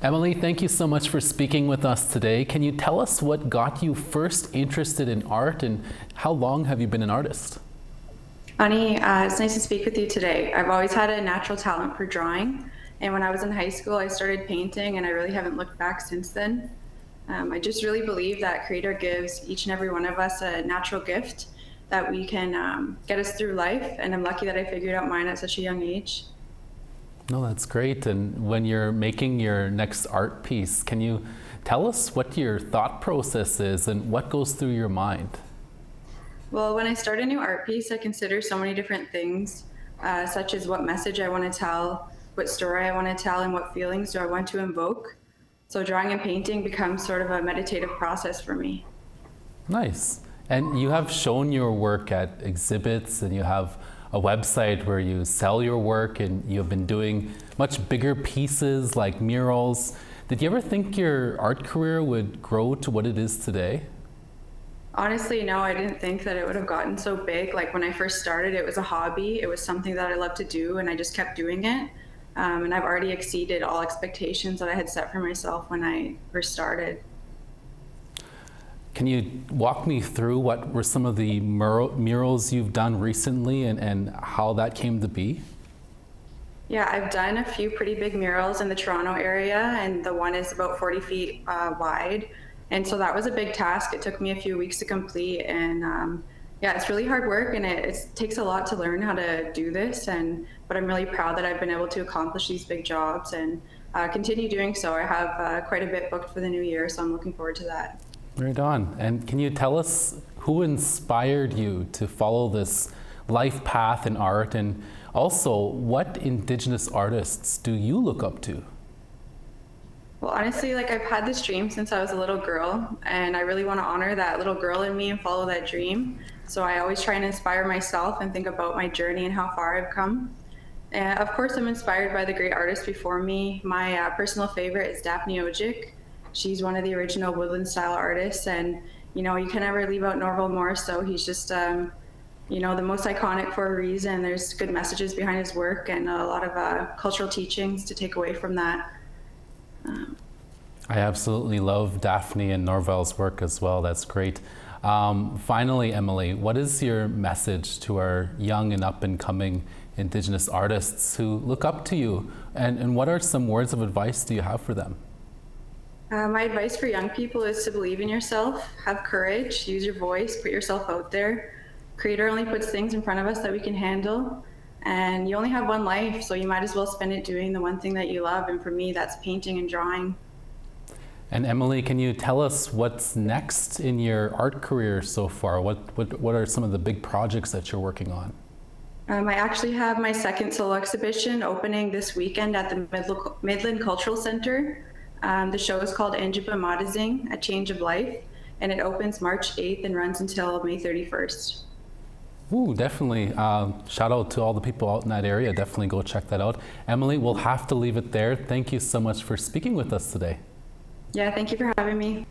Emily, thank you so much for speaking with us today. Can you tell us what got you first interested in art and how long have you been an artist? Ani, it's nice to speak with you today. I've always had a natural talent for drawing, and when I was in high school, I started painting, and I really haven't looked back since then. I just really believe that Creator gives each and every one of us a natural gift that we can get us through life, and I'm lucky that I figured out mine at such a young age. No, that's great. And when you're making your next art piece, can you tell us what your thought process is and what goes through your mind? Well, when I start a new art piece, I consider so many different things, such as what message I want to tell, what story I want to tell, and what feelings do I want to invoke. So drawing and painting becomes sort of a meditative process for me. Nice. And you have shown your work at exhibits and you have a website where you sell your work and you've been doing much bigger pieces like murals. Did you ever think your art career would grow to what it is today? Honestly, no, I didn't think that it would have gotten so big. Like when I first started, it was a hobby. It was something that I loved to do, and I just kept doing it. And I've already exceeded all expectations that I had set for myself when I first started. Can you walk me through what were some of the murals you've done recently and how that came to be? Yeah, I've done a few pretty big murals in the Toronto area, and the one is about 40 feet wide. And so that was a big task. It took me a few weeks to complete. And yeah, it's really hard work, and it takes a lot to learn how to do this. But I'm really proud that I've been able to accomplish these big jobs and continue doing so. I have quite a bit booked for the new year, so I'm looking forward to that. Right on. And can you tell us who inspired you to follow this life path in art, and also what Indigenous artists do you look up to? Well, honestly, like I've had this dream since I was a little girl, and I really want to honor that little girl in me and follow that dream. So I always try and inspire myself and think about my journey and how far I've come. And of course, I'm inspired by the great artists before me. My personal favorite is Daphne Ojic. She's one of the original woodland style artists, and you can never leave out Norval Morris. So he's just the most iconic for a reason. There's good messages behind his work and a lot of cultural teachings to take away from that. I absolutely love Daphne and Norval's work as well. That's great. Finally, Emily, what is your message to our young and up and coming Indigenous artists who look up to you, and what are some words of advice do you have for them? My advice for young people is to believe in yourself, have courage, use your voice, put yourself out there. Creator only puts things in front of us that we can handle, and you only have one life, so you might as well spend it doing the one thing that you love, and for me, that's painting and drawing. And Emily, can you tell us what's next in your art career so far? What are some of the big projects that you're working on? I actually have my second solo exhibition opening this weekend at the Midland Cultural Center. The show is called Anjiba Madazing, A Change of Life, and it opens March 8th and runs until May 31st. Ooh, definitely. Shout out to all the people out in that area. Definitely go check that out. Emily, we'll have to leave it there. Thank you so much for speaking with us today. Yeah, thank you for having me.